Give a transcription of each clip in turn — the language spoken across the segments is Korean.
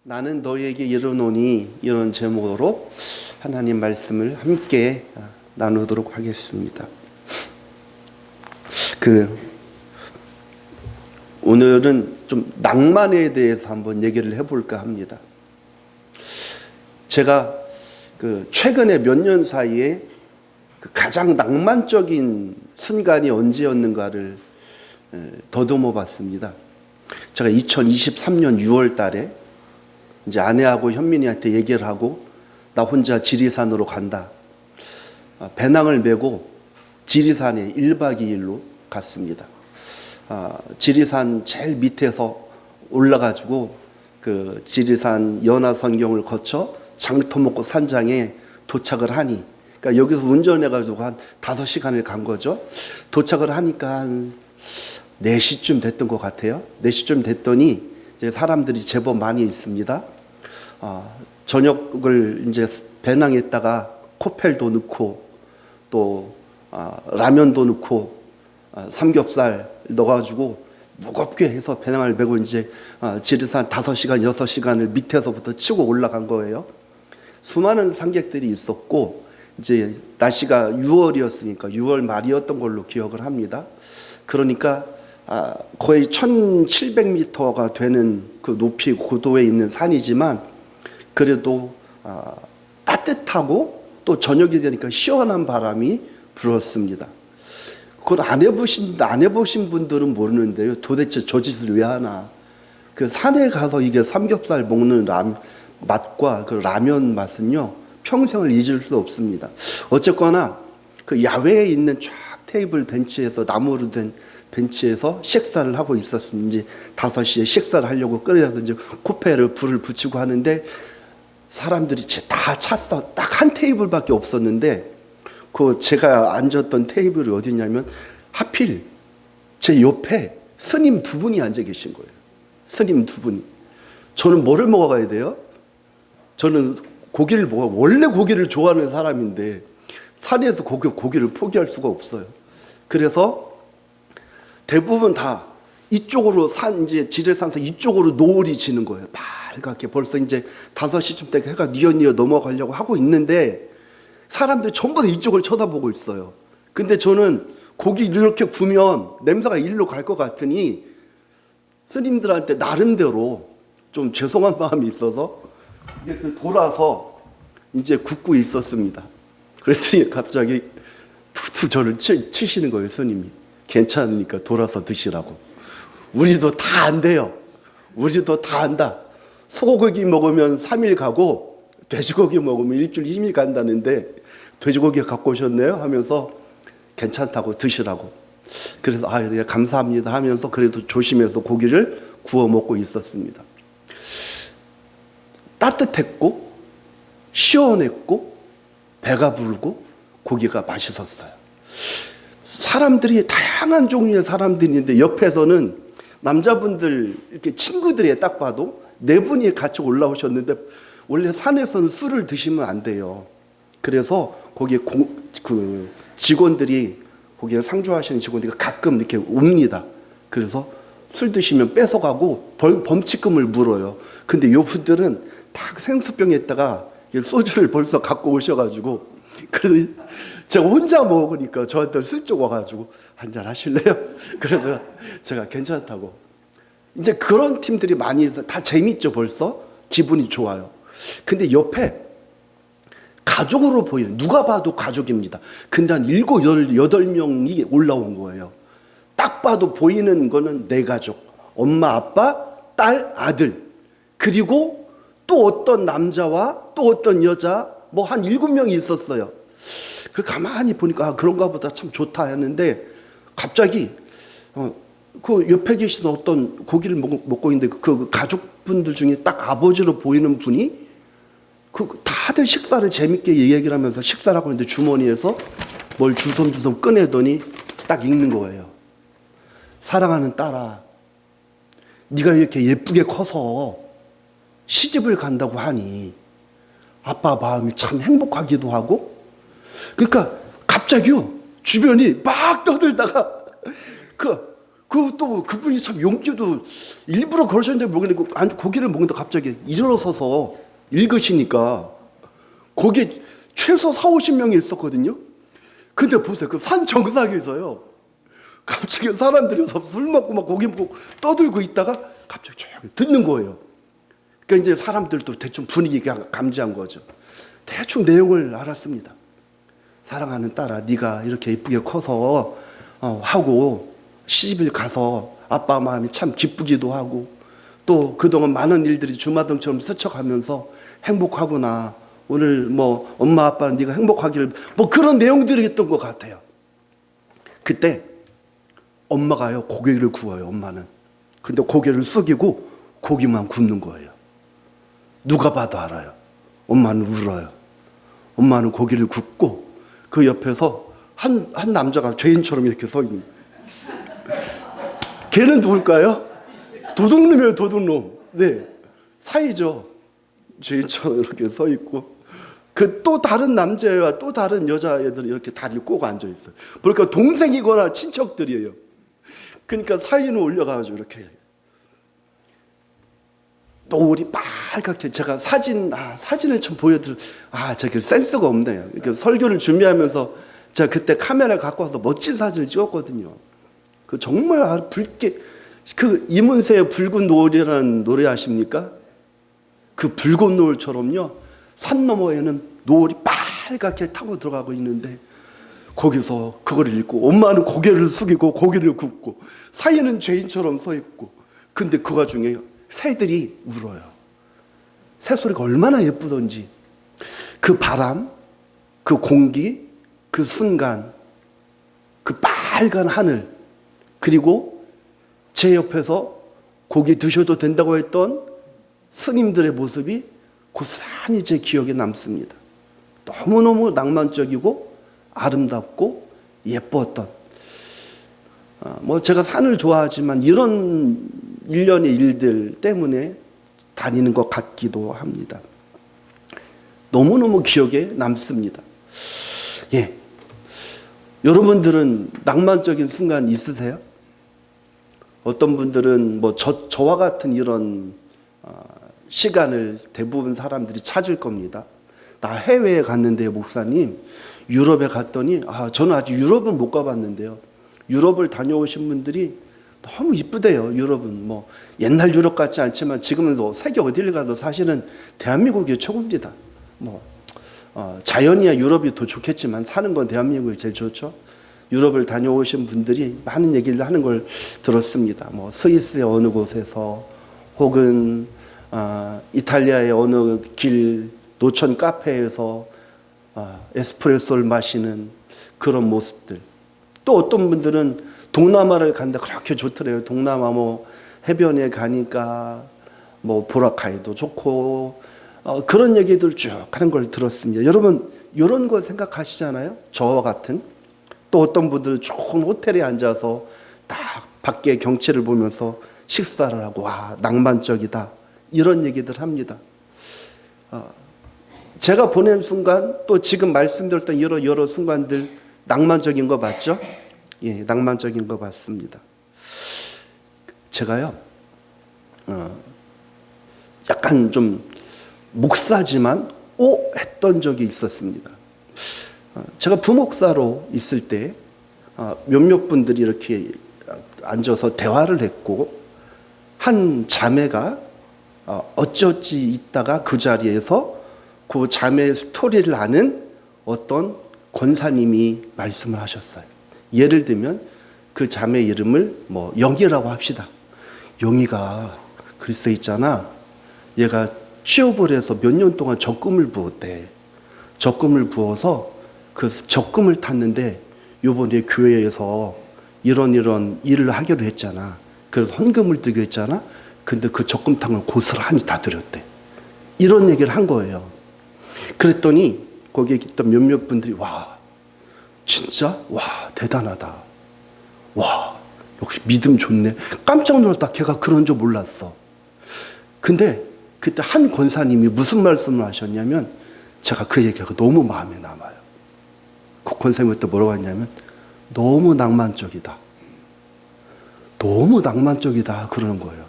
나는 너에게 이르노니 이런 제목으로 하나님 말씀을 함께 나누도록 하겠습니다. 오늘은 좀 낭만에 대해서 한번 얘기를 해볼까 합니다. 제가 최근에 몇 년 사이에 가장 낭만적인 순간이 언제였는가를 더듬어 봤습니다. 제가 2023년 6월 달에 이제 아내하고 현민이한테 얘기를 하고 나 혼자 지리산으로 간다. 배낭을 메고 지리산에 1박 2일로 갔습니다. 지리산 제일 밑에서 올라가지고 그 지리산 연화선경을 거쳐 장터목고 산장에 도착을 하니, 그러니까 여기서 운전해가지고 한 5시간을 간 거죠. 도착을 하니까 한 4시쯤 됐던 것 같아요. 4시쯤 됐더니 이제 사람들이 제법 많이 있습니다. 저녁을 이제 배낭에다가 코펠도 넣고 또 라면도 넣고 삼겹살 넣어가지고 무겁게 해서 배낭을 메고 이제 지리산 5시간, 6시간을 밑에서부터 치고 올라간 거예요. 수많은 관객들이 있었고 이제 날씨가 6월이었으니까 6월 말이었던 걸로 기억을 합니다. 그러니까 거의 1700m가 되는 그 높이 고도에 있는 산이지만 그래도 따뜻하고 또 저녁이 되니까 시원한 바람이 불었습니다. 그걸 안 해보신 분들은 모르는데요. 도대체 저 짓을 왜 하나. 그 산에 가서 이게 삼겹살 먹는 맛과 그 라면 맛은요, 평생을 잊을 수 없습니다. 어쨌거나 그 야외에 있는 쫙 테이블 벤치에서 나무로 된 벤치에서 식사를 하고 있었습니다. 이제 5시에 식사를 하려고 끓여서 이제 코펠을 불을 붙이고 하는데 사람들이 다 찼어. 딱 한 테이블밖에 없었는데 그 제가 앉았던 테이블이 어디냐면 하필 제 옆에 스님 2분이 앉아 계신 거예요. 스님 2분이. 저는 뭐를 먹어가야 돼요? 저는 고기를 원래 고기를 좋아하는 사람인데 산에서 고기를 포기할 수가 없어요. 그래서 대부분 다 이쪽으로 이제 지리산에서 이쪽으로 노을이 지는 거예요. 빨갛게. 벌써 이제 5시쯤 되게 해가 뉘엿뉘엿 넘어가려고 하고 있는데 사람들이 전부 다 이쪽을 쳐다보고 있어요. 근데 저는 고기를 이렇게 구우면 냄새가 일로 갈 것 같으니 스님들한테 나름대로 좀 죄송한 마음이 있어서 이렇게 돌아서 이제 굽고 있었습니다. 그랬더니 갑자기 툭툭 저를 치시는 거예요, 스님이. 괜찮으니까 돌아서 드시라고. 우리도 다 안 돼요. 우리도 다 안다. 소고기 먹으면 3일 가고 돼지고기 먹으면 일주일 힘이 간다는데 돼지고기 갖고 오셨네요 하면서 괜찮다고 드시라고. 그래서 네, 감사합니다 하면서 그래도 조심해서 고기를 구워 먹고 있었습니다. 따뜻했고 시원했고 배가 부르고 고기가 맛있었어요. 사람들이 다양한 종류의 사람들이 있는데 옆에서는 남자분들 이렇게 친구들이 딱 봐도 4분이 같이 올라오셨는데 원래 산에서는 술을 드시면 안 돼요. 그래서 거기에 직원들이 거기에 상주하시는 직원들이 가끔 이렇게 옵니다. 그래서 술 드시면 뺏어가고 범칙금을 물어요. 근데 요 분들은 다 생수병에다가 소주를 벌써 갖고 오셔가지고 그래서 제가 혼자 먹으니까 저한테 슬쩍 와가지고 한잔 하실래요? 그래서 제가 괜찮다고. 이제 그런 팀들이 많이 있어요. 다 재밌죠, 벌써? 기분이 좋아요. 근데 옆에 가족으로 보이는, 누가 봐도 가족입니다. 근데 한 7, 8명이 올라온 거예요. 딱 봐도 보이는 거는 내 가족. 엄마, 아빠, 딸, 아들. 그리고 또 어떤 남자와 또 어떤 여자, 뭐 한 7명이 있었어요. 그 가만히 보니까 그런가 보다 참 좋다 했는데 갑자기 그 옆에 계신 어떤 고기를 먹고 있는데 그 가족분들 중에 딱 아버지로 보이는 분이 다들 식사를 재밌게 얘기를 하면서 식사를 하고 있는데 주머니에서 뭘 주섬주섬 꺼내더니 딱 읽는 거예요. 사랑하는 딸아, 네가 이렇게 예쁘게 커서 시집을 간다고 하니 아빠 마음이 참 행복하기도 하고. 그러니까 갑자기요 주변이 막 떠들다가 또 그분이 참 용기도 일부러 그러셨는지 모르겠는데 고기를 먹는데 갑자기 일어서서 읽으시니까 거기 최소 4, 50명이 있었거든요. 근데 보세요. 그 산 정상에서요. 갑자기 사람들이 와서 술 먹고 막 고기 먹고 떠들고 있다가 갑자기 조용히 듣는 거예요. 그러니까 이제 사람들도 대충 분위기 감지한 거죠. 대충 내용을 알았습니다. 사랑하는 딸아, 네가 이렇게 이쁘게 커서 하고 시집을 가서 아빠 마음이 참 기쁘기도 하고 또 그동안 많은 일들이 주마등처럼 스쳐가면서 행복하구나. 오늘 뭐 엄마 아빠는 네가 행복하기를 뭐 그런 내용들이 있던 것 같아요. 그때 엄마가요 고기를 구워요. 엄마는. 근데 고기를 숙이고 고기만 굽는 거예요. 누가 봐도 알아요. 엄마는 울어요. 엄마는 고기를 굽고 그 옆에서 한 남자가 죄인처럼 이렇게 서 있는. 걔는 누굴까요? 도둑놈이에요, 도둑놈. 네, 사이죠. 죄인처럼 이렇게 서 있고 그 또 다른 남자애와 또 다른 여자애들이 이렇게 다리를 꼬고 앉아 있어요. 그러니까 동생이거나 친척들이에요. 그러니까 사인을 올려가지고 이렇게 노을이 빨갛게 제가 사진을 좀 저기 센스가 없네요. 이렇게 설교를 준비하면서 제가 그때 카메라를 갖고 와서 멋진 사진을 찍었거든요. 그 정말 붉게 그 이문세의 붉은 노을이라는 노래 아십니까? 그 붉은 노을처럼요. 산 너머에는 노을이 빨갛게 타고 들어가고 있는데 거기서 그걸 읽고 엄마는 고개를 숙이고 고개를 굽고 사이는 죄인처럼 서 있고 근데 그 와중에 새들이 울어요. 새소리가 얼마나 예쁘던지 그 바람, 그 공기, 그 순간 그 빨간 하늘 그리고 제 옆에서 고기 드셔도 된다고 했던 스님들의 모습이 고스란히 제 기억에 남습니다. 너무너무 낭만적이고 아름답고 예뻤던 뭐 제가 산을 좋아하지만 이런 일련의 일들 때문에 다니는 것 같기도 합니다. 너무너무 기억에 남습니다. 예. 여러분들은 낭만적인 순간 있으세요? 어떤 분들은 뭐 저와 같은 이런 시간을 대부분 사람들이 찾을 겁니다. 나 해외에 갔는데요, 목사님. 유럽에 갔더니 저는 아직 유럽은 못 가봤는데요. 유럽을 다녀오신 분들이 너무 이쁘대요. 유럽은 뭐 옛날 유럽 같지 않지만 지금은 뭐 세계 어디를 가도 사실은 대한민국이 최고입니다. 뭐 자연이야 유럽이 더 좋겠지만 사는 건 대한민국이 제일 좋죠. 유럽을 다녀오신 분들이 많은 얘기를 하는 걸 들었습니다. 뭐 스위스의 어느 곳에서 혹은 이탈리아의 어느 길 노천 카페에서 에스프레소를 마시는 그런 모습들. 또 어떤 분들은 동남아를 간다 그렇게 좋더래요. 동남아 뭐 해변에 가니까 뭐 보라카이도 좋고 그런 얘기들 쭉 하는 걸 들었습니다. 여러분 이런 거 생각하시잖아요. 저와 같은 또 어떤 분들은 좋은 호텔에 앉아서 딱 밖에 경치를 보면서 식사를 하고 와 낭만적이다 이런 얘기들 합니다. 제가 보낸 순간 또 지금 말씀드렸던 여러 순간들 낭만적인 거 맞죠? 예, 낭만적인 거 맞습니다. 제가요, 약간 좀 목사지만 했던 적이 있었습니다. 제가 부목사로 있을 때 몇몇 분들이 이렇게 앉아서 대화를 했고 한 자매가 어찌어찌 있다가 그 자리에서 그 자매의 스토리를 아는 어떤 권사님이 말씀을 하셨어요. 예를 들면 그 자매 이름을 뭐 영희라고 합시다. 영희가 글쎄 있잖아. 얘가 취업을 해서 몇 년 동안 적금을 부었대. 적금을 부어서 그 적금을 탔는데 요번에 교회에서 이런 일을 하기로 했잖아. 그래서 헌금을 드리기로 했잖아. 근데 그 적금탕을 고스란히 다 드렸대. 이런 얘기를 한 거예요. 그랬더니 거기에 있던 몇몇 분들이 진짜? 대단하다. 역시 믿음 좋네. 깜짝 놀랐다. 걔가 그런 줄 몰랐어. 근데 그때 한 권사님이 무슨 말씀을 하셨냐면 제가 그 얘기가 너무 마음에 남아요. 그 권사님이 그때 뭐라고 했냐면 너무 낭만적이다. 너무 낭만적이다 그러는 거예요.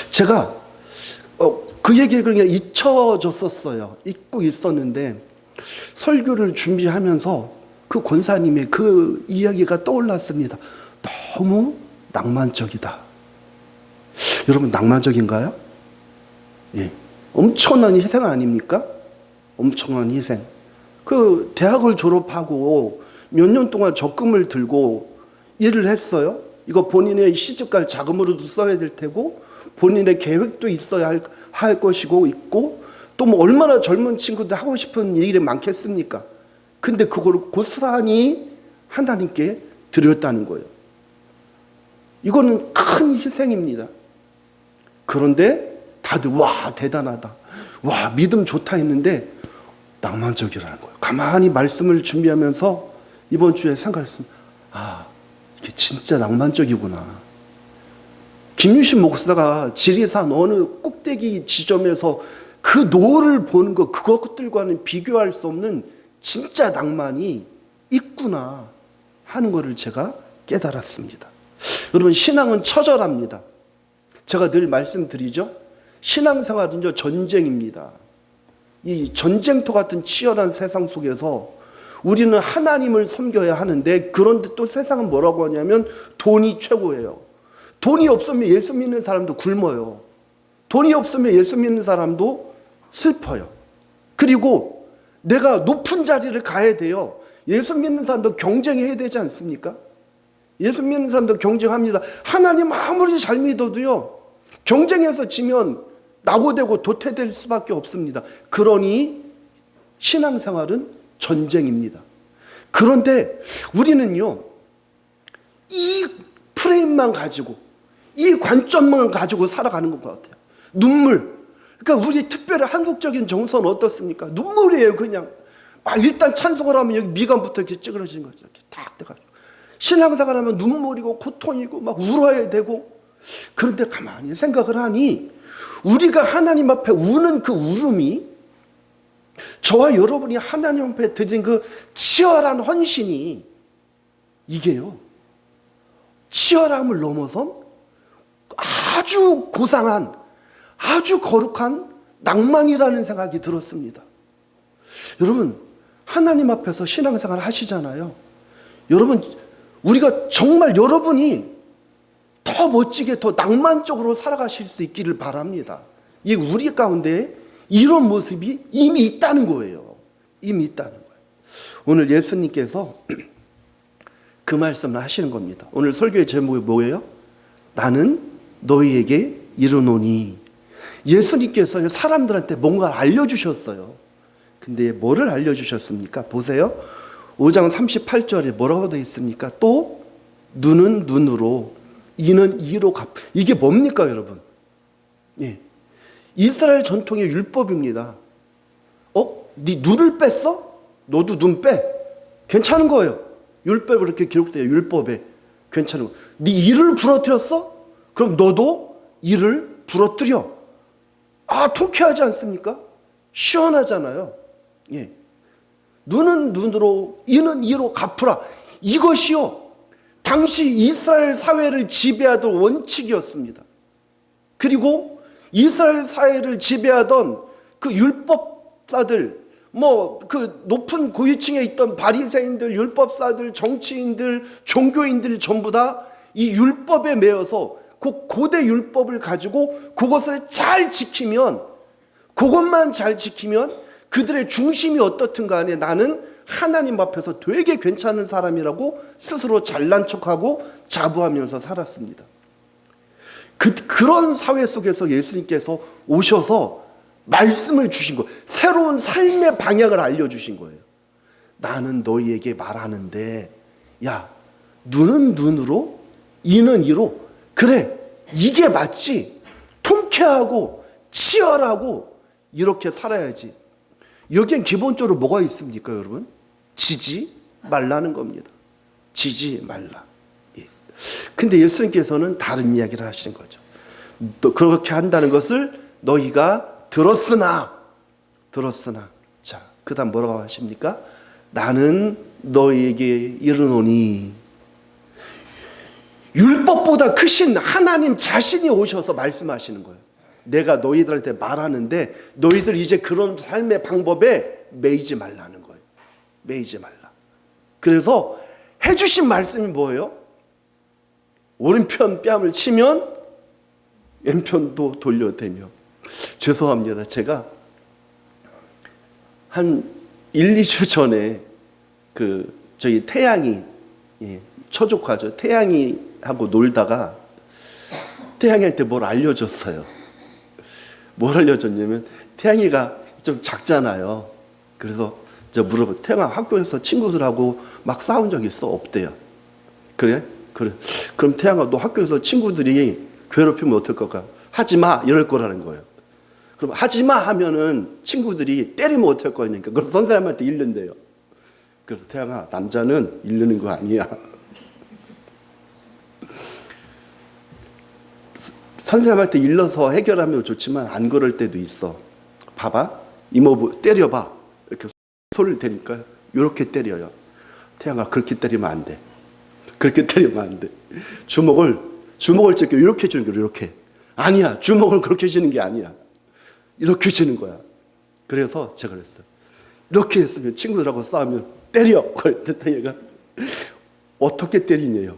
제가 그 얘기를 그냥 잊혀졌었어요. 잊고 있었는데 설교를 준비하면서 그 권사님의 그 이야기가 떠올랐습니다. 너무 낭만적이다. 여러분 낭만적인가요? 예. 엄청난 희생 아닙니까? 엄청난 희생. 그 대학을 졸업하고 몇 년 동안 적금을 들고 일을 했어요. 이거 본인의 시집갈 자금으로도 써야 될 테고 본인의 계획도 있어야 할 것이고 있고 또 뭐 얼마나 젊은 친구들 하고 싶은 일이 많겠습니까? 근데 그거를 고스란히 하나님께 드렸다는 거예요. 이거는 큰 희생입니다. 그런데 다들 와 대단하다, 와 믿음 좋다 했는데 낭만적이라는 거예요. 가만히 말씀을 준비하면서 이번 주에 생각했습니다. 아 이게 진짜 낭만적이구나. 김유신 목사가 지리산 어느 꼭대기 지점에서 그 노을을 보는 것, 그것들과는 비교할 수 없는 진짜 낭만이 있구나 하는 것을 제가 깨달았습니다. 여러분 신앙은 처절합니다. 제가 늘 말씀드리죠. 신앙생활은요 전쟁입니다. 이 전쟁터 같은 치열한 세상 속에서 우리는 하나님을 섬겨야 하는데 그런데 또 세상은 뭐라고 하냐면 돈이 최고예요. 돈이 없으면 예수 믿는 사람도 굶어요. 돈이 없으면 예수 믿는 사람도 슬퍼요. 그리고 내가 높은 자리를 가야 돼요. 예수 믿는 사람도 경쟁해야 되지 않습니까? 예수 믿는 사람도 경쟁합니다. 하나님 아무리 잘 믿어도요 경쟁해서 지면 낙오되고 도태될 수밖에 없습니다. 그러니 신앙생활은 전쟁입니다. 그런데 우리는요 이 프레임만 가지고 이 관점만 가지고 살아가는 것 같아요. 눈물. 그러니까 우리 특별히 한국적인 정서는 어떻습니까? 눈물이에요. 그냥 막 일단 찬송을 하면 여기 미간부터 이렇게 찌그러지는 거죠. 이렇게 탁 돼가지고 신앙생활 하면 눈물이고 고통이고 막 울어야 되고. 그런데 가만히 생각을 하니 우리가 하나님 앞에 우는 그 울음이 저와 여러분이 하나님 앞에 드린 그 치열한 헌신이 이게요 치열함을 넘어선 아주 고상한 아주 거룩한 낭만이라는 생각이 들었습니다. 여러분 하나님 앞에서 신앙생활 하시잖아요. 여러분 우리가 정말 여러분이 더 멋지게 더 낭만적으로 살아가실 수 있기를 바랍니다. 이게 우리 가운데 이런 모습이 이미 있다는 거예요. 이미 있다는 거예요. 오늘 예수님께서 그 말씀을 하시는 겁니다. 오늘 설교의 제목이 뭐예요? 나는 너희에게 이르노니. 예수님께서 사람들한테 뭔가를 알려주셨어요. 근데 뭐를 알려주셨습니까? 보세요. 5장 38절에 뭐라고 되어 있습니까? 또 눈은 눈으로 이는 이로 갚. 이게 뭡니까 여러분? 예. 이스라엘 전통의 율법입니다. 네 눈을 뺐어? 너도 눈 빼. 괜찮은 거예요. 율법에 그렇게 기록돼요. 율법에. 괜찮은 거. 네 이를 부러뜨렸어? 그럼 너도 이를 부러뜨려. 통쾌하지 않습니까? 시원하잖아요. 예. 눈은 눈으로 이는 이로 갚으라. 이것이요 당시 이스라엘 사회를 지배하던 원칙이었습니다. 그리고 이스라엘 사회를 지배하던 그 율법사들, 그 높은 고위층에 있던 바리새인들, 율법사들, 정치인들, 종교인들 전부 다 이 율법에 매여서 그 고대 율법을 가지고 그것을 잘 지키면, 그것만 잘 지키면 그들의 중심이 어떻든 간에 나는 하나님 앞에서 되게 괜찮은 사람이라고 스스로 잘난 척하고 자부하면서 살았습니다. 그런 사회 속에서 예수님께서 오셔서 말씀을 주신 거예요. 새로운 삶의 방향을 알려주신 거예요. 나는 너희에게 말하는데 야 눈은 눈으로 이는 이로. 그래 이게 맞지. 통쾌하고 치열하고 이렇게 살아야지. 여기엔 기본적으로 뭐가 있습니까 여러분? 지지 말라는 겁니다. 지지 말라. 예. 근데 예수님께서는 다른 이야기를 하시는 거죠. 또 그렇게 한다는 것을 너희가 들었으나. 자, 그 다음 뭐라고 하십니까? 나는 너희에게 이르노니. 율법보다 크신 하나님 자신이 오셔서 말씀하시는 거예요. 내가 너희들한테 말하는데 너희들 이제 그런 삶의 방법에 매이지 말라는 거예요. 매이지 말라. 그래서 해주신 말씀이 뭐예요? 오른편 뺨을 치면 왼편도 돌려대며. 죄송합니다. 제가 한 1, 2주 전에 저희 태양이, 처조카죠. 태양이 하고 놀다가 태양이한테 뭘 알려줬어요. 뭘 알려줬냐면 태양이가 좀 작잖아요. 그래서 제가 물어봐요. 태양아, 학교에서 친구들하고 막 싸운 적 있어? 없대요. 그래? 그래. 그럼 태양아, 너 학교에서 친구들이 괴롭히면 어떨 거까? 하지 마, 이럴 거라는 거예요. 그럼 하지 마 하면은 친구들이 때리면 어떨 거니까. 그래서 선생님한테 일른대요. 그래서 태양아, 남자는 일르는 거 아니야. 선생님한테 일러서 해결하면 좋지만 안 그럴 때도 있어. 봐봐, 이모부 때려봐. 이렇게 소리를 대니까 이렇게 때려요. 태양아, 그렇게 때리면 안 돼. 그렇게 때리면 안 돼. 주먹을 쥐고 이렇게 주는 거야. 이렇게. 아니야, 주먹을 그렇게 쥐는 게 아니야. 이렇게 쥐는 거야. 그래서 제가 그랬어요. 이렇게 했으면 친구들하고 싸우면 때려. 그랬더니 얘가 어떻게 때리냐요?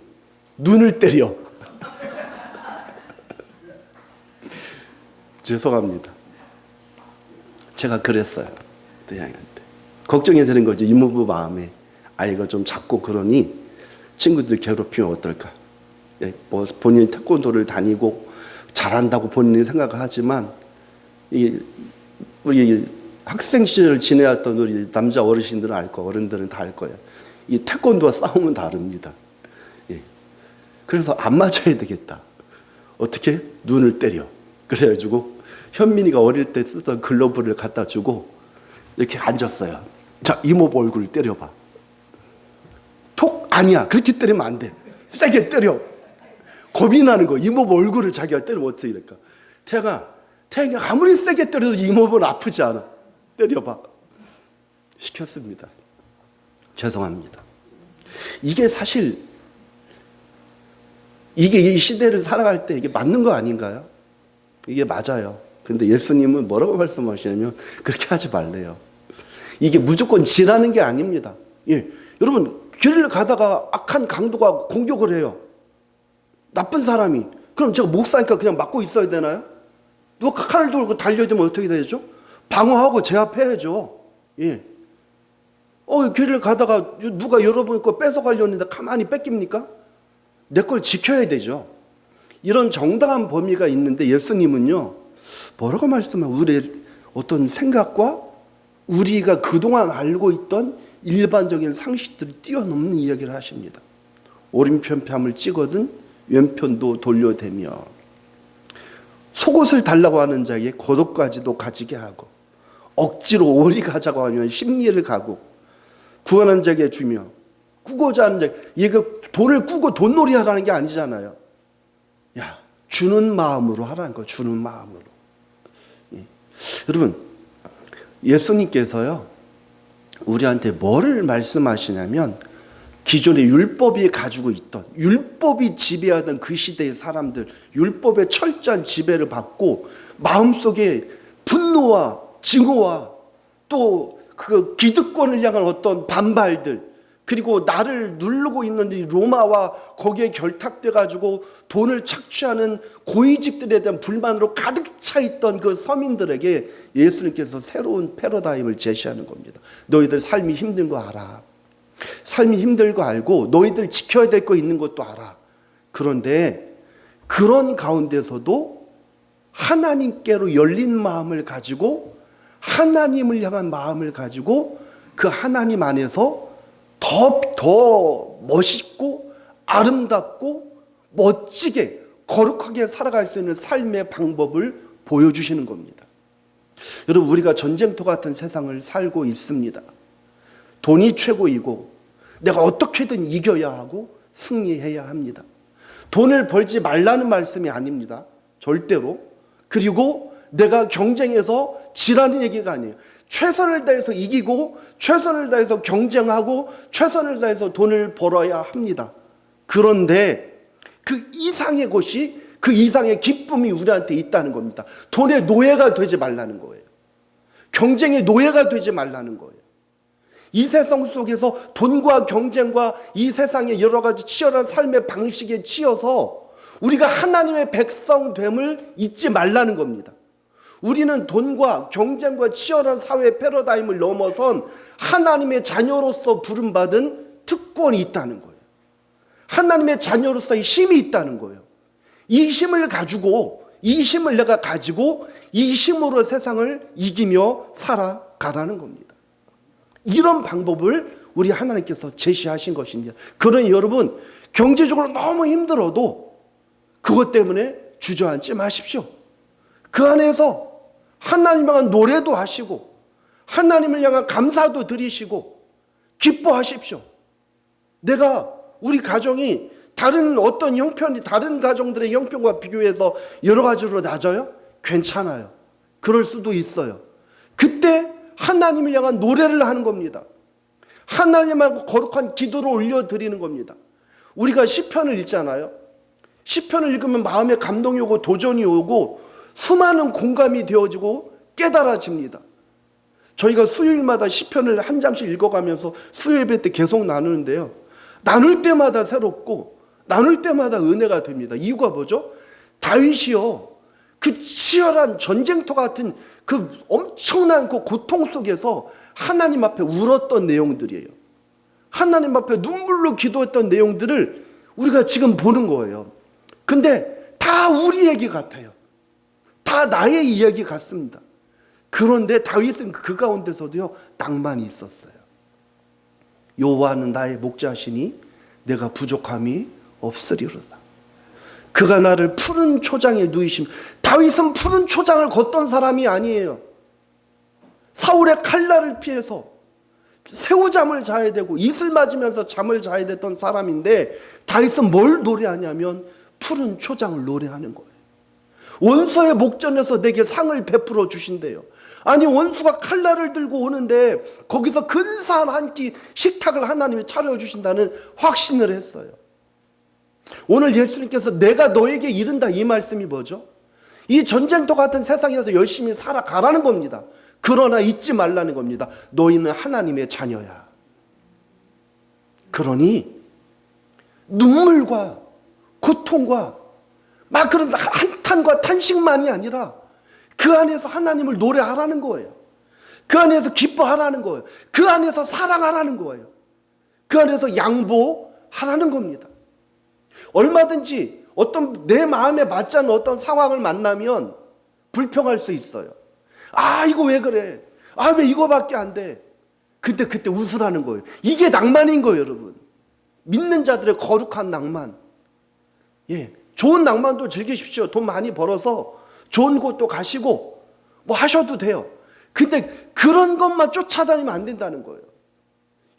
눈을 때려. 죄송합니다. 제가 그랬어요. 태양이한테. 걱정이 되는 거죠. 이모부 마음에. 아이가 좀 작고 그러니 친구들 괴롭히면 어떨까. 뭐 본인이 태권도를 다니고 잘한다고 본인이 생각을 하지만 우리 학생 시절을 지내왔던 우리 남자 어르신들은 알 거예요. 어른들은 다 알 거예요. 이 태권도와 싸움은 다릅니다. 그래서 안 맞아야 되겠다. 어떻게? 눈을 때려. 그래가지고 현민이가 어릴 때 쓰던 글러브를 갖다 주고 이렇게 앉았어요. 자, 이모부 얼굴을 때려봐. 톡? 아니야. 그렇게 때리면 안 돼. 세게 때려. 겁이 나는 거. 이모부 얼굴을 자기가 때리면 어떻게 될까? 태양아 아무리 세게 때려도 이모부는 아프지 않아. 때려봐. 시켰습니다. 죄송합니다. 이게 사실 이 시대를 살아갈 때 이게 맞는 거 아닌가요? 이게 맞아요. 근데 예수님은 뭐라고 말씀하시냐면 그렇게 하지 말래요. 이게 무조건 지라는 게 아닙니다. 여러분, 길을 가다가 악한 강도가 공격을 해요. 나쁜 사람이. 그럼 제가 목사니까 그냥 막고 있어야 되나요? 누가 칼을 들고 달려들면 어떻게 되죠? 방어하고 제압해야죠. 길을 가다가 누가 여러분 거 뺏어가려는데 가만히 뺏깁니까? 내 걸 지켜야 되죠. 이런 정당한 범위가 있는데 예수님은요, 뭐라고 말씀하면 우리의 어떤 생각과 우리가 그동안 알고 있던 일반적인 상식들을 뛰어넘는 이야기를 하십니다. 오른편 뺨을 찍거든 왼편도 돌려대며 속옷을 달라고 하는 자에게 겉옷까지도 가지게 하고 억지로 오리 가자고 하면 심리를 가고 구하는 자에게 주며 꾸고자 하는 자, 얘가 돈을 꾸고 돈놀이 하라는 게 아니잖아요. 야, 주는 마음으로 하라는 거. 주는 마음으로. 여러분, 예수님께서요 우리한테 뭐를 말씀하시냐면 기존의 율법이 가지고 있던, 율법이 지배하던 그 시대의 사람들, 율법의 철저한 지배를 받고 마음속에 분노와 증오와 또 그 기득권을 향한 어떤 반발들, 그리고 나를 누르고 있는 이 로마와 거기에 결탁돼 가지고 돈을 착취하는 고위직들에 대한 불만으로 가득 차 있던 그 서민들에게 예수님께서 새로운 패러다임을 제시하는 겁니다. 너희들 삶이 힘든 거 알아. 삶이 힘들 거 알고 너희들 지켜야 될 거 있는 것도 알아. 그런데 그런 가운데서도 하나님께로 열린 마음을 가지고 하나님을 향한 마음을 가지고 그 하나님 안에서 더 멋있고 아름답고 멋지게 거룩하게 살아갈 수 있는 삶의 방법을 보여주시는 겁니다. 여러분, 우리가 전쟁터 같은 세상을 살고 있습니다. 돈이 최고이고 내가 어떻게든 이겨야 하고 승리해야 합니다. 돈을 벌지 말라는 말씀이 아닙니다. 절대로. 그리고 내가 경쟁해서 지라는 얘기가 아니에요. 최선을 다해서 이기고 최선을 다해서 경쟁하고 최선을 다해서 돈을 벌어야 합니다. 그런데 그 이상의 것이, 그 이상의 기쁨이 우리한테 있다는 겁니다. 돈의 노예가 되지 말라는 거예요. 경쟁의 노예가 되지 말라는 거예요. 이 세상 속에서 돈과 경쟁과 이 세상의 여러 가지 치열한 삶의 방식에 치여서 우리가 하나님의 백성됨을 잊지 말라는 겁니다. 우리는 돈과 경쟁과 치열한 사회 패러다임을 넘어선 하나님의 자녀로서 부름받은 특권이 있다는 거예요. 하나님의 자녀로서의 힘이 있다는 거예요. 이 힘을 가지고, 이 힘을 내가 가지고 이 힘으로 세상을 이기며 살아가라는 겁니다. 이런 방법을 우리 하나님께서 제시하신 것입니다. 그러니 여러분, 경제적으로 너무 힘들어도 그것 때문에 주저앉지 마십시오. 그 안에서 하나님을 향한 노래도 하시고 하나님을 향한 감사도 드리시고 기뻐하십시오. 내가 우리 가정이 다른 어떤 형편이 다른 가정들의 형편과 비교해서 여러 가지로 낮아요? 괜찮아요. 그럴 수도 있어요. 그때 하나님을 향한 노래를 하는 겁니다. 하나님하고 거룩한 기도를 올려드리는 겁니다. 우리가 시편을 읽잖아요. 시편을 읽으면 마음에 감동이 오고 도전이 오고 수많은 공감이 되어지고 깨달아집니다. 저희가 수요일마다 시편을 한 장씩 읽어가면서 수요 예배 때 계속 나누는데요. 나눌 때마다 새롭고 나눌 때마다 은혜가 됩니다. 이유가 뭐죠? 다윗이요, 그 치열한 전쟁터 같은 그 엄청난 그 고통 속에서 하나님 앞에 울었던 내용들이에요. 하나님 앞에 눈물로 기도했던 내용들을 우리가 지금 보는 거예요. 근데 다 우리 얘기 같아요. 다 나의 이야기 같습니다. 그런데 다윗은 그 가운데서도요, 낭만이 있었어요. 여호와는 나의 목자시니 내가 부족함이 없으리로다. 그가 나를 푸른 초장에 누이심. 다윗은 푸른 초장을 걷던 사람이 아니에요. 사울의 칼날을 피해서 새우잠을 자야 되고 이슬 맞으면서 잠을 자야 됐던 사람인데 다윗은 뭘 노래하냐면 푸른 초장을 노래하는 거예요. 원수의 목전에서 내게 상을 베풀어 주신대요. 아니, 원수가 칼날을 들고 오는데 거기서 근사한 한 끼 식탁을 하나님이 차려주신다는 확신을 했어요. 오늘 예수님께서 내가 너에게 이른다, 이 말씀이 뭐죠? 이 전쟁터 같은 세상에서 열심히 살아가라는 겁니다. 그러나 잊지 말라는 겁니다. 너희는 하나님의 자녀야. 그러니 눈물과 고통과 막 그런 한탄과 탄식만이 아니라 그 안에서 하나님을 노래하라는 거예요. 그 안에서 기뻐하라는 거예요. 그 안에서 사랑하라는 거예요. 그 안에서 양보하라는 겁니다. 얼마든지 어떤 내 마음에 맞지 않는 어떤 상황을 만나면 불평할 수 있어요. 아, 이거 왜 그래? 아, 왜 이거밖에 안 돼? 근데 그때 웃으라는 거예요. 이게 낭만인 거예요, 여러분. 믿는 자들의 거룩한 낭만. 예, 좋은 낭만도 즐기십시오. 돈 많이 벌어서 좋은 곳도 가시고 뭐 하셔도 돼요. 근데 그런 것만 쫓아다니면 안 된다는 거예요.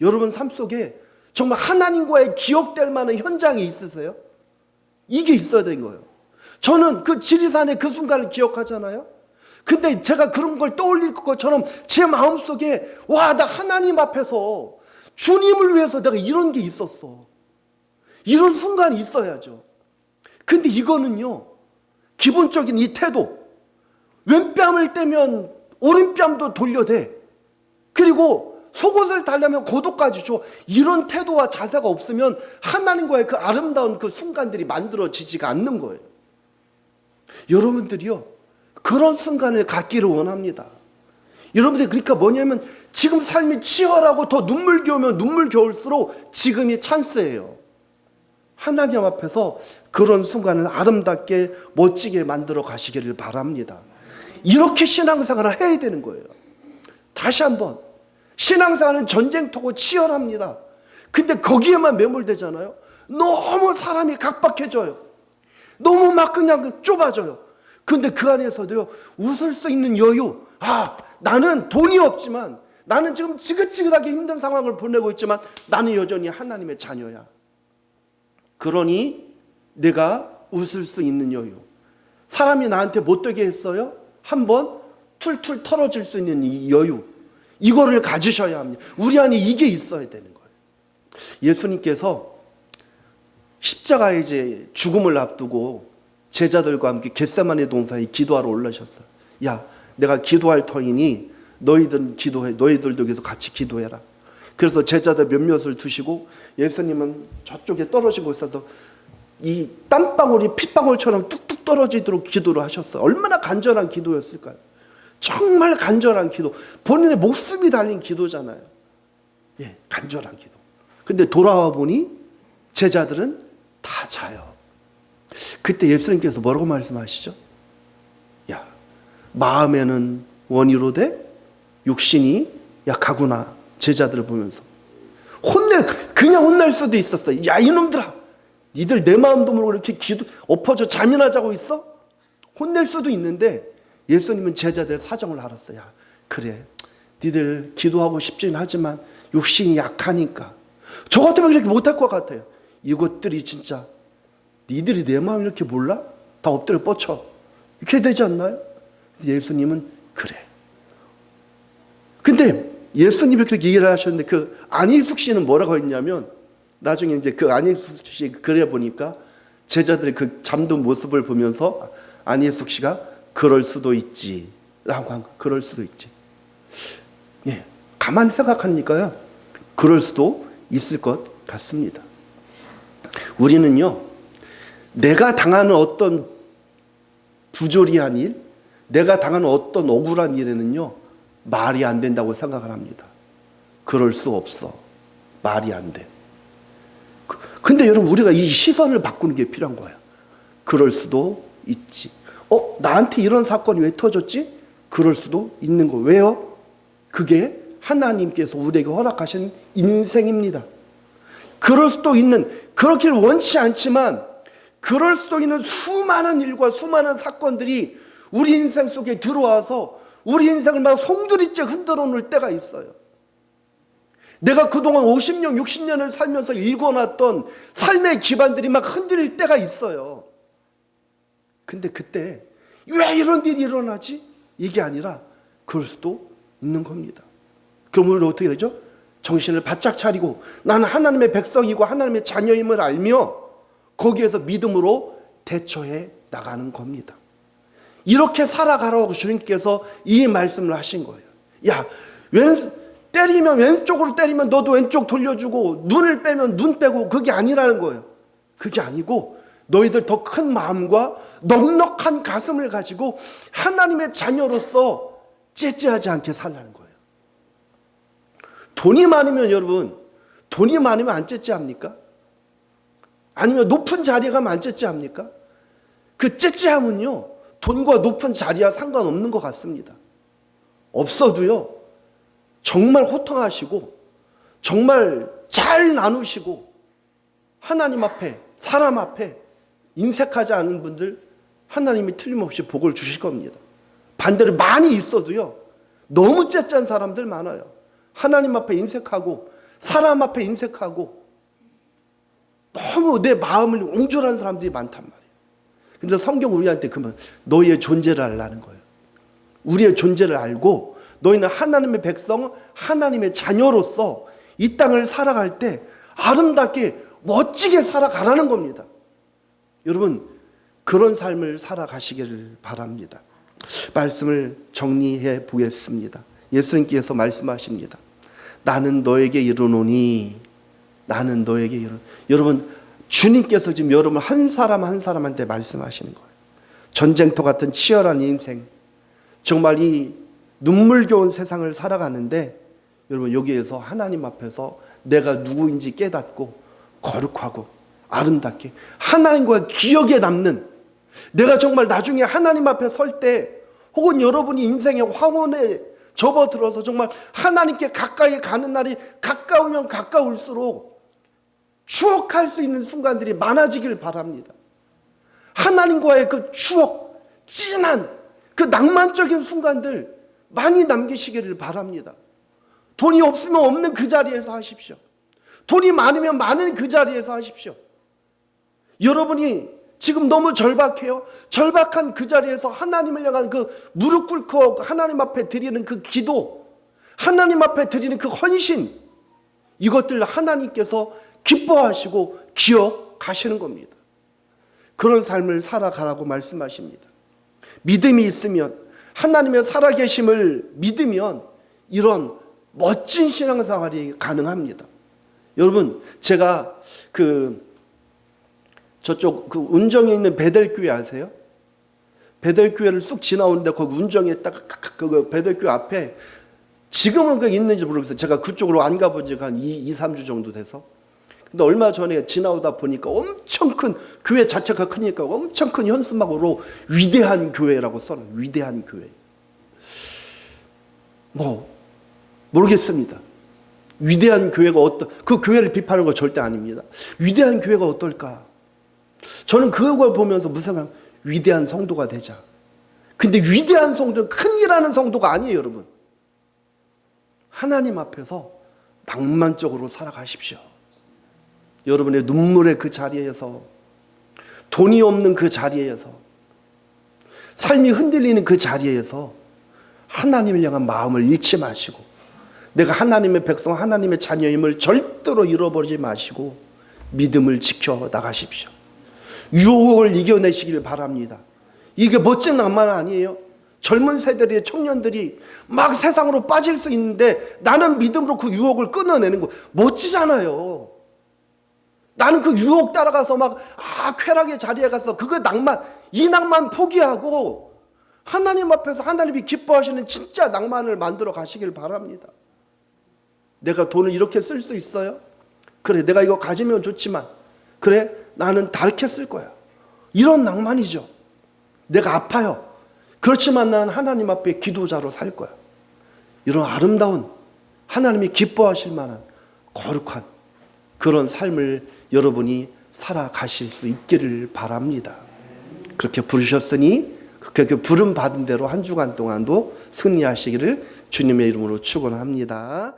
여러분 삶 속에 정말 하나님과의 기억될 만한 현장이 있으세요? 이게 있어야 되는 거예요. 저는 그 지리산의 그 순간을 기억하잖아요. 근데 제가 그런 걸 떠올릴 것처럼 제 마음속에 와, 나 하나님 앞에서 주님을 위해서 내가 이런 게 있었어. 이런 순간이 있어야죠. 근데 이거는요, 기본적인 이 태도, 왼뺨을 떼면 오른뺨도 돌려대, 그리고 속옷을 달라면 겉옷까지 줘. 이런 태도와 자세가 없으면 하나님과의 그 아름다운 그 순간들이 만들어지지가 않는 거예요. 여러분들이요, 그런 순간을 갖기를 원합니다. 여러분들, 그러니까 뭐냐면 지금 삶이 치열하고 더 눈물겨우면 눈물겨울수록 지금이 찬스예요. 하나님 앞에서 그런 순간을 아름답게 멋지게 만들어 가시기를 바랍니다. 이렇게 신앙생활을 해야 되는 거예요. 다시 한번, 신앙생활은 전쟁터고 치열합니다. 근데 거기에만 매몰되잖아요. 너무 사람이 각박해져요. 너무 막 그냥 좁아져요. 근데 그 안에서도요, 웃을 수 있는 여유. 아, 나는 돈이 없지만, 나는 지금 지긋지긋하게 힘든 상황을 보내고 있지만 나는 여전히 하나님의 자녀야. 그러니 내가 웃을 수 있는 여유. 사람이 나한테 못되게 했어요? 한번 툴툴 털어줄 수 있는 이 여유, 이거를 가지셔야 합니다. 우리 안에 이게 있어야 되는 거예요. 예수님께서 십자가 이제 죽음을 앞두고 제자들과 함께 겟세마네 동산에 기도하러 올라셨어요. 야, 내가 기도할 터이니 너희들 기도해. 너희들도 여기서 같이 기도해라. 그래서 제자들 몇몇을 두시고 예수님은 저쪽에 떨어지고 있어서 이 땀방울이 핏방울처럼 뚝뚝 떨어지도록 기도를 하셨어요. 얼마나 간절한 기도였을까요? 정말 간절한 기도. 본인의 목숨이 달린 기도잖아요. 예, 간절한 기도. 근데 돌아와 보니 제자들은 다 자요. 그때 예수님께서 뭐라고 말씀하시죠? 야, 마음에는 원이로되 육신이 약하구나. 제자들을 보면서 그냥 혼낼 수도 있었어요. 야, 이놈들아, 니들 내 마음도 모르고 이렇게 엎어져 잠이나 자고 있어? 혼낼 수도 있는데 예수님은 제자들 사정을 알았어요. 야, 그래, 니들 기도하고 싶진 하지만 육신이 약하니까 저 같으면 이렇게 못할 것 같아요. 이것들이 진짜 니들이 내 마음 이렇게 몰라? 다 엎드려 뻗쳐. 이렇게 되지 않나요? 예수님은 그래. 근데 예수님이 그렇게 얘기를 하셨는데 그 안희숙 씨는 뭐라고 했냐면 나중에 이제 그 안희숙 씨 글에 보니까 제자들의 그 잠든 모습을 보면서 안희숙 씨가 그럴 수도 있지 라고 한 거. 그럴 수도 있지. 예, 가만히 생각하니까요, 그럴 수도 있을 것 같습니다. 우리는요, 내가 당하는 어떤 부조리한 일, 내가 당하는 어떤 억울한 일에는요, 말이 안 된다고 생각을 합니다. 그럴 수 없어. 말이 안 돼. 근데 여러분, 우리가 이 시선을 바꾸는 게 필요한 거야. 그럴 수도 있지. 나한테 이런 사건이 왜 터졌지? 그럴 수도 있는 거. 왜요? 그게 하나님께서 우리에게 허락하신 인생입니다. 그럴 수도 있는, 그렇기를 원치 않지만 그럴 수도 있는 수많은 일과 수많은 사건들이 우리 인생 속에 들어와서 우리 인생을 막 송두리째 흔들어 놓을 때가 있어요. 내가 그동안 50년, 60년을 살면서 읽어놨던 삶의 기반들이 막 흔들릴 때가 있어요. 근데 그때 왜 이런 일이 일어나지? 이게 아니라 그럴 수도 있는 겁니다. 그럼 우리는 어떻게 되죠? 정신을 바짝 차리고 나는 하나님의 백성이고 하나님의 자녀임을 알며 거기에서 믿음으로 대처해 나가는 겁니다. 이렇게 살아가라고 주님께서 이 말씀을 하신 거예요. 야, 때리면 왼쪽으로 때리면 너도 왼쪽 돌려주고 눈을 빼면 눈 빼고, 그게 아니라는 거예요. 그게 아니고 너희들 더 큰 마음과 넉넉한 가슴을 가지고 하나님의 자녀로서 째째하지 않게 살라는 거예요. 돈이 많으면 여러분, 돈이 많으면 안 째째합니까? 아니면 높은 자리에 가면 안 째째합니까? 그 째째함은요, 돈과 높은 자리와 상관없는 것 같습니다. 없어도요, 정말 호통하시고 정말 잘 나누시고 하나님 앞에, 사람 앞에 인색하지 않은 분들 하나님이 틀림없이 복을 주실 겁니다. 반대로 많이 있어도요, 너무 째짠 사람들 많아요. 하나님 앞에 인색하고 사람 앞에 인색하고 너무 내 마음을 옹졸한 사람들이 많단 말이에요. 근데 성경 우리한테 그러면 너희의 존재를 알라는 거예요. 우리의 존재를 알고 너희는 하나님의 백성, 하나님의 자녀로서 이 땅을 살아갈 때 아름답게 멋지게 살아가라는 겁니다. 여러분, 그런 삶을 살아가시기를 바랍니다. 말씀을 정리해 보겠습니다. 예수님께서 말씀하십니다. 나는 너에게 이르노니, 나는 너에게 이르노니. 여러분, 주님께서 지금 여러분 한 사람 한 사람한테 말씀하시는 거예요. 전쟁터 같은 치열한 인생, 정말 이 눈물겨운 세상을 살아가는데 여러분, 여기에서 하나님 앞에서 내가 누구인지 깨닫고 거룩하고 아름답게 하나님과 기억에 남는, 내가 정말 나중에 하나님 앞에 설 때, 혹은 여러분이 인생의 황혼에 접어들어서 정말 하나님께 가까이 가는 날이 가까우면 가까울수록 추억할 수 있는 순간들이 많아지길 바랍니다. 하나님과의 그 추억, 진한 그 낭만적인 순간들 많이 남기시기를 바랍니다. 돈이 없으면 없는 그 자리에서 하십시오. 돈이 많으면 많은 그 자리에서 하십시오. 여러분이 지금 너무 절박해요. 절박한 그 자리에서 하나님을 향한 그 무릎 꿇고 하나님 앞에 드리는 그 기도, 하나님 앞에 드리는 그 헌신, 이것들 하나님께서 기뻐하시고 가시는 겁니다. 그런 삶을 살아가라고 말씀하십니다. 믿음이 있으면, 하나님의 살아계심을 믿으면 이런 멋진 신앙생활이 가능합니다. 여러분, 제가 저쪽 운정에 있는 베델교회 아세요? 베델교회를 쑥 지나오는데 거기 운정에 딱 그 베델교회 앞에 지금은 있는지 모르겠어요. 제가 그쪽으로 안 가본 지가 한 2-3주 정도 돼서. 근데 얼마 전에 지나오다 보니까 엄청 큰, 교회 자체가 크니까 엄청 큰 현수막으로 위대한 교회라고 써요. 위대한 교회. 모르겠습니다. 위대한 교회가 그 교회를 비판하는 거 절대 아닙니다. 위대한 교회가 어떨까? 저는 그걸 보면서 무슨 생각, 위대한 성도가 되자. 근데 위대한 성도는 큰 일하는 성도가 아니에요, 여러분. 하나님 앞에서 낭만적으로 살아가십시오. 여러분의 눈물의 그 자리에서, 돈이 없는 그 자리에서, 삶이 흔들리는 그 자리에서 하나님을 향한 마음을 잃지 마시고, 내가 하나님의 백성, 하나님의 자녀임을 절대로 잃어버리지 마시고 믿음을 지켜 나가십시오. 유혹을 이겨내시길 바랍니다. 이게 멋진 낭만 아니에요? 젊은 세대의 청년들이 막 세상으로 빠질 수 있는데 나는 믿음으로 그 유혹을 끊어내는 거 멋지잖아요. 나는 그 유혹 따라가서 쾌락의 자리에 가서 이 낭만 포기하고 하나님 앞에서 하나님이 기뻐하시는 진짜 낭만을 만들어 가시길 바랍니다. 내가 돈을 이렇게 쓸 수 있어요? 그래, 내가 이거 가지면 좋지만, 그래, 나는 다르게 쓸 거야. 이런 낭만이죠. 내가 아파요. 그렇지만 난 하나님 앞에 기도자로 살 거야. 이런 아름다운, 하나님이 기뻐하실 만한 거룩한 그런 삶을 여러분이 살아가실 수 있기를 바랍니다. 그렇게 부르셨으니 그렇게 부름 받은 대로 한 주간 동안도 승리하시기를 주님의 이름으로 축원합니다.